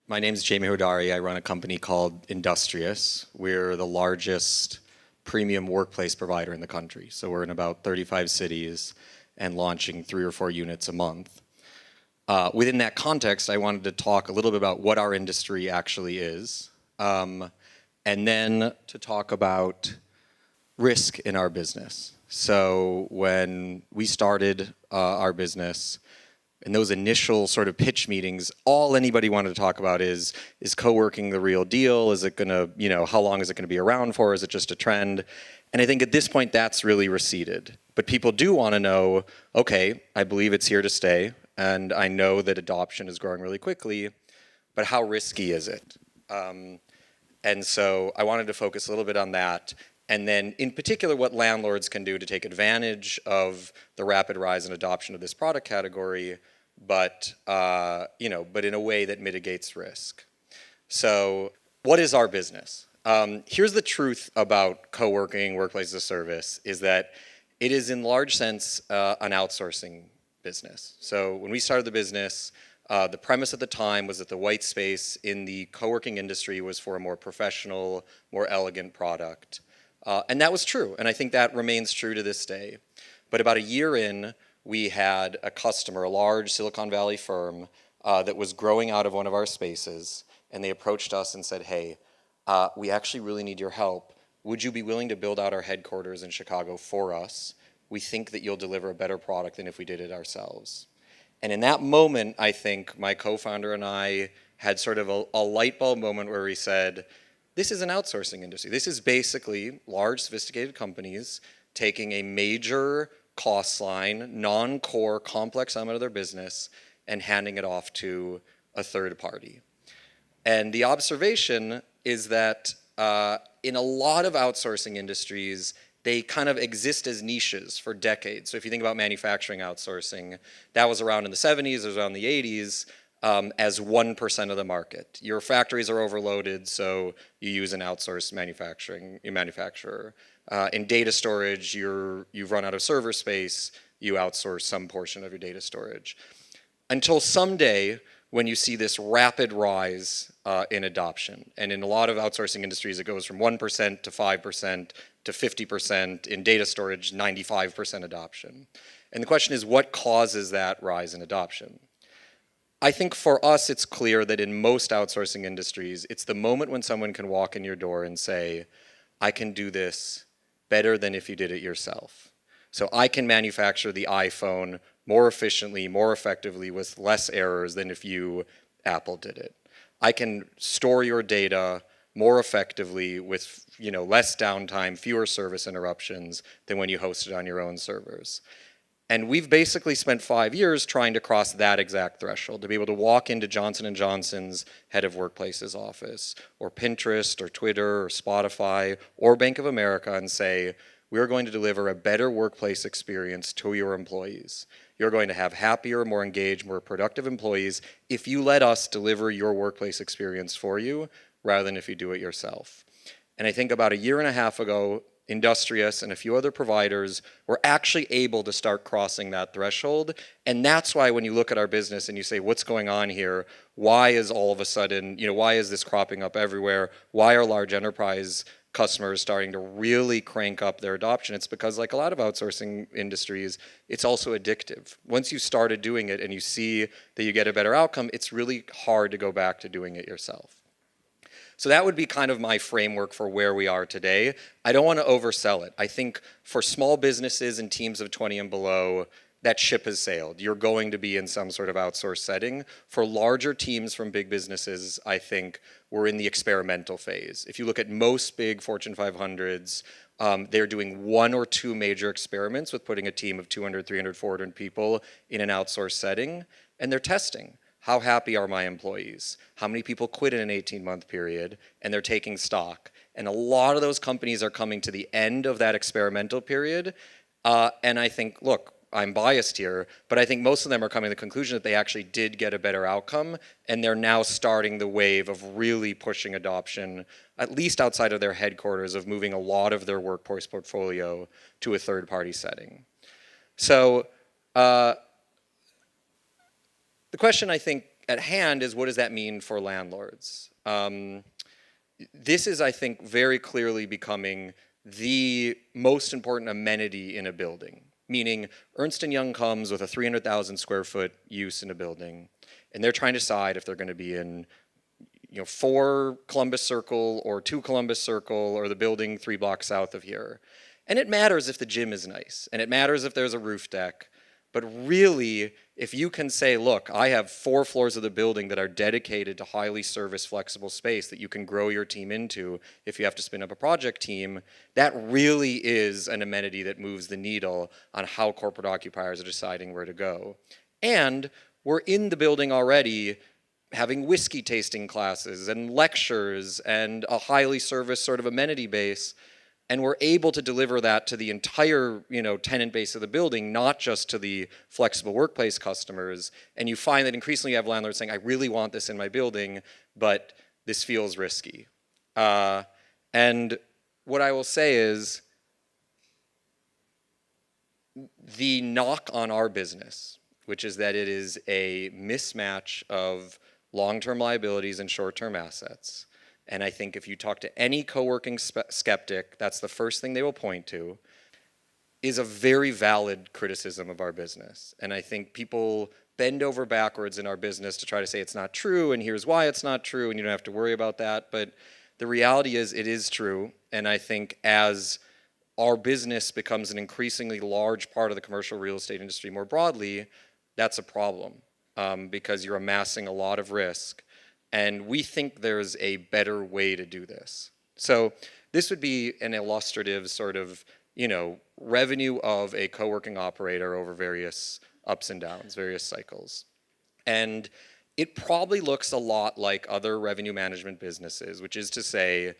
My name is Jamie Hodari. I run a company called Industrious. We're the largest premium workplace provider in the country. So we're in about 35 cities and launching 3 or 4 units a month. Within that context, I wanted to talk a little bit about what our industry actually is, and then to talk about risk in our business. So when we started our business, in those initial sort of pitch meetings, all anybody wanted to talk about is co-working the real deal? Is it gonna, how long is it gonna be around for? Is it just a trend? And I think at this point that's really receded. But people do wanna know, okay, I believe it's here to stay, and I know that adoption is growing really quickly, but how risky is it? And so I wanted to focus a little bit on that, and then in particular what landlords can do to take advantage of the rapid rise in adoption of this product category, but but in a way that mitigates risk. So what is our business? Here's the truth about co-working, workplace as a service, is that it is in large sense an outsourcing business. So when we started the business, the premise at the time was that the white space in the co-working industry was for a more professional, more elegant product. And that was true, and I think that remains true to this day. But about a year in, we had a customer, a large Silicon Valley firm, that was growing out of one of our spaces, and they approached us and said, hey, we actually really need your help. Would you be willing to build out our headquarters in Chicago for us? We think that you'll deliver a better product than if we did it ourselves. And in that moment, I think my co-founder and I had sort of a light bulb moment where we said, this is an outsourcing industry. This is basically large, sophisticated companies taking a major cost line, non-core, complex element of their business, and handing it off to a third party. And the observation is that in a lot of outsourcing industries, they kind of exist as niches for decades. So if you think about manufacturing outsourcing, that was around in the 70s, it was around the 80s, as 1% of the market. Your factories are overloaded, so you use an outsourced manufacturer. In data storage, you've run out of server space, you outsource some portion of your data storage. Until someday, when you see this rapid rise in adoption. And in a lot of outsourcing industries, it goes from 1% to 5% to 50%. In data storage, 95% adoption. And the question is, what causes that rise in adoption? I think for us, it's clear that in most outsourcing industries, it's the moment when someone can walk in your door and say, I can do this better than if you did it yourself. So I can manufacture the iPhone more efficiently, more effectively, with less errors than if you, Apple, did it. I can store your data more effectively with less downtime, fewer service interruptions than when you host it on your own servers. And we've basically spent 5 years trying to cross that exact threshold, to be able to walk into Johnson & Johnson's head of workplaces office, or Pinterest, or Twitter, or Spotify, or Bank of America and say, we are going to deliver a better workplace experience to your employees. You're going to have happier, more engaged, more productive employees if you let us deliver your workplace experience for you, rather than if you do it yourself. And I think about a year and a half ago, Industrious and a few other providers were actually able to start crossing that threshold. And that's why when you look at our business and you say, what's going on here? Why is all of a sudden, why is this cropping up everywhere? Why are large enterprise customers starting to really crank up their adoption? It's because, like a lot of outsourcing industries, it's also addictive. Once you started doing it and you see that you get a better outcome, it's really hard to go back to doing it yourself. So that would be kind of my framework for where we are today. I don't want to oversell it. I think for small businesses and teams of 20 and below, that ship has sailed. You're going to be in some sort of outsourced setting. For larger teams from big businesses, I think we're in the experimental phase. If you look at most big Fortune 500s, they're doing 1 or 2 major experiments with putting a team of 200, 300, 400 people in an outsourced setting, and they're testing. How happy are my employees? How many people quit in an 18-month period? And they're taking stock. And a lot of those companies are coming to the end of that experimental period. And I think, look, I'm biased here, but I think most of them are coming to the conclusion that they actually did get a better outcome, and they're now starting the wave of really pushing adoption, at least outside of their headquarters, of moving a lot of their workforce portfolio to a third-party setting. So the question, I think, at hand is, what does that mean for landlords? This is, I think, very clearly becoming the most important amenity in a building. Meaning, Ernst & Young comes with a 300,000 square foot use in a building, and they're trying to decide if they're going to be in 4 Columbus Circle or 2 Columbus Circle or the building 3 blocks south of here. And it matters if the gym is nice, and it matters if there's a roof deck. But really, if you can say, look, I have 4 floors of the building that are dedicated to highly service flexible space that you can grow your team into if you have to spin up a project team, that really is an amenity that moves the needle on how corporate occupiers are deciding where to go. And we're in the building already having whiskey tasting classes and lectures and a highly serviced sort of amenity base. And we're able to deliver that to the entire, tenant base of the building, not just to the flexible workplace customers. And you find that increasingly you have landlords saying, I really want this in my building, but this feels risky. And what I will say is, the knock on our business, which is that it is a mismatch of long-term liabilities and short-term assets. And I think if you talk to any co-working skeptic, that's the first thing they will point to, is a very valid criticism of our business. And I think people bend over backwards in our business to try to say it's not true, and here's why it's not true, and you don't have to worry about that. But the reality is it is true. And I think as our business becomes an increasingly large part of the commercial real estate industry more broadly, that's a problem because you're amassing a lot of risk. And we think there's a better way to do this. So this would be an illustrative sort of, revenue of a co-working operator over various ups and downs, various cycles. And it probably looks a lot like other revenue management businesses, which is to say,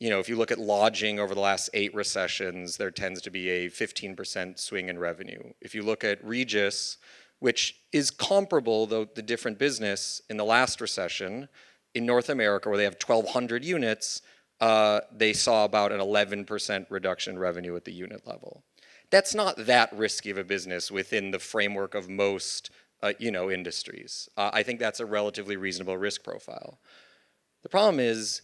if you look at lodging over the last 8 recessions, there tends to be a 15% swing in revenue. If you look at Regus, which is comparable, though the different business, in the last recession in North America, where they have 1,200 units, they saw about an 11% reduction in revenue at the unit level. That's not that risky of a business within the framework of most, industries. I think that's a relatively reasonable risk profile. The problem is,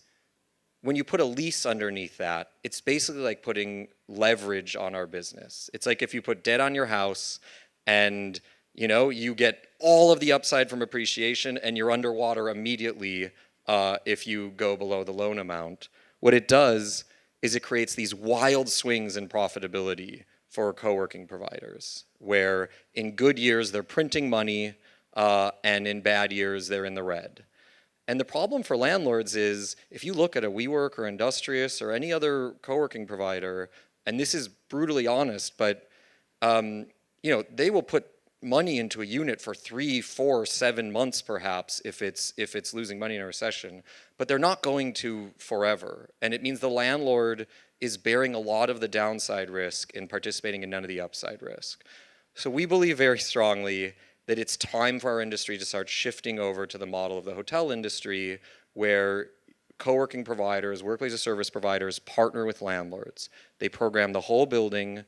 when you put a lease underneath that, it's basically like putting leverage on our business. It's like if you put debt on your house and you get all of the upside from appreciation and you're underwater immediately if you go below the loan amount. What it does is it creates these wild swings in profitability for co-working providers, where in good years they're printing money and in bad years they're in the red. And the problem for landlords is, if you look at a WeWork or Industrious or any other co-working provider, and this is brutally honest, but they will put money into a unit for 3, 4, 7 months perhaps if it's losing money in a recession, but they're not going to forever. And it means the landlord is bearing a lot of the downside risk and participating in none of the upside risk. So we believe very strongly that it's time for our industry to start shifting over to the model of the hotel industry, where co-working providers, workplace as service providers partner with landlords. They program the whole building.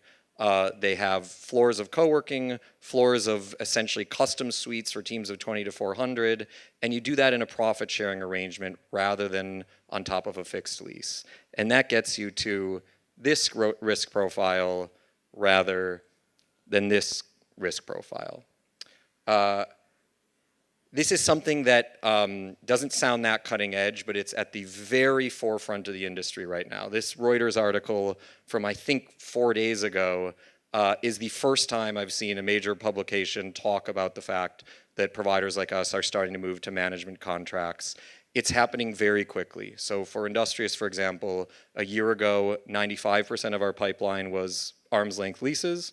They have floors of co-working, floors of essentially custom suites for teams of 20 to 400, and you do that in a profit-sharing arrangement rather than on top of a fixed lease. And that gets you to this risk profile rather than this risk profile. This is something that doesn't sound that cutting edge, but it's at the very forefront of the industry right now. This Reuters article from, I think, 4 days ago is the first time I've seen a major publication talk about the fact that providers like us are starting to move to management contracts. It's happening very quickly. So for Industrious, for example, a year ago, 95% of our pipeline was arm's length leases,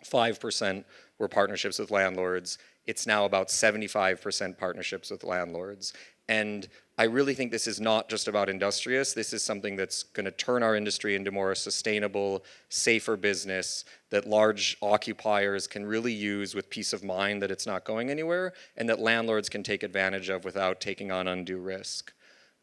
5% were partnerships with landlords. It's now about 75% partnerships with landlords. And I really think this is not just about Industrious. This is something that's going to turn our industry into more sustainable, safer business that large occupiers can really use with peace of mind that it's not going anywhere, and that landlords can take advantage of without taking on undue risk.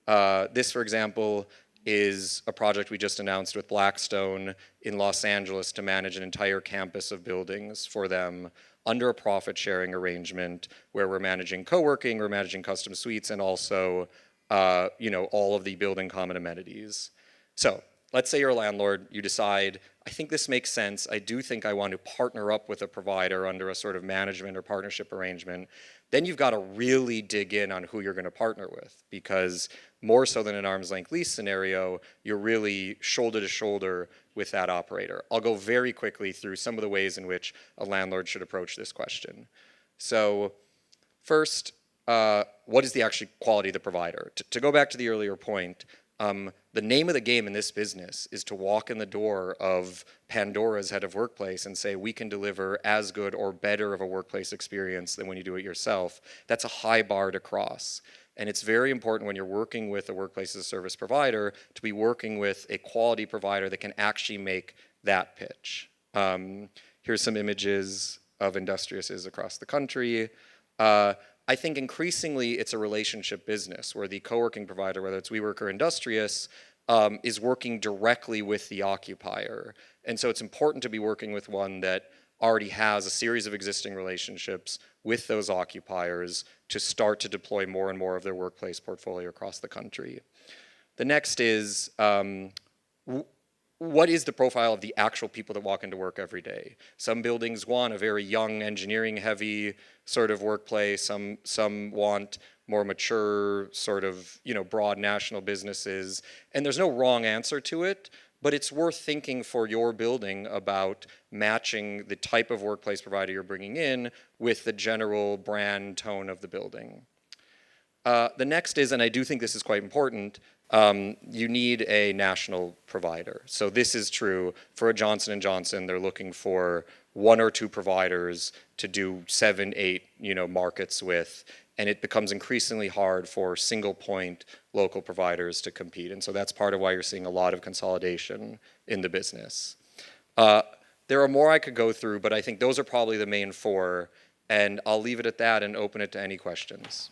This, for example, is a project we just announced with Blackstone in Los Angeles to manage an entire campus of buildings for them under a profit sharing arrangement where we're managing co-working, we're managing custom suites, and also all of the building common amenities. So let's say you're a landlord, you decide, I think this makes sense. I do think I want to partner up with a provider under a sort of management or partnership arrangement. Then you've got to really dig in on who you're going to partner with, because more so than an arm's length lease scenario, you're really shoulder to shoulder with that operator. I'll go very quickly through some of the ways in which a landlord should approach this question. So first, what is the actual quality of the provider? To go back to the earlier point, the name of the game in this business is to walk in the door of Pandora's head of workplace and say, we can deliver as good or better of a workplace experience than when you do it yourself. That's a high bar to cross. And it's very important when you're working with a workplace as a service provider to be working with a quality provider that can actually make that pitch. Here's some images of Industriouses across the country. I think increasingly it's a relationship business where the co-working provider, whether it's WeWork or Industrious, is working directly with the occupier. And so it's important to be working with one that already has a series of existing relationships with those occupiers to start to deploy more and more of their workplace portfolio across the country. The next is, what is the profile of the actual people that walk into work every day? Some buildings want a very young, engineering-heavy sort of workplace. Some want more mature, sort of, broad national businesses. And there's no wrong answer to it, but it's worth thinking for your building about matching the type of workplace provider you're bringing in with the general brand tone of the building. The next is, and I do think this is quite important, you need a national provider. So this is true for a Johnson & Johnson. They're looking for 1 or 2 providers to do 7, 8, markets with, and it becomes increasingly hard for single point local providers to compete. And so that's part of why you're seeing a lot of consolidation in the business. There are more I could go through, but I think those are probably the main 4, and I'll leave it at that and open it to any questions.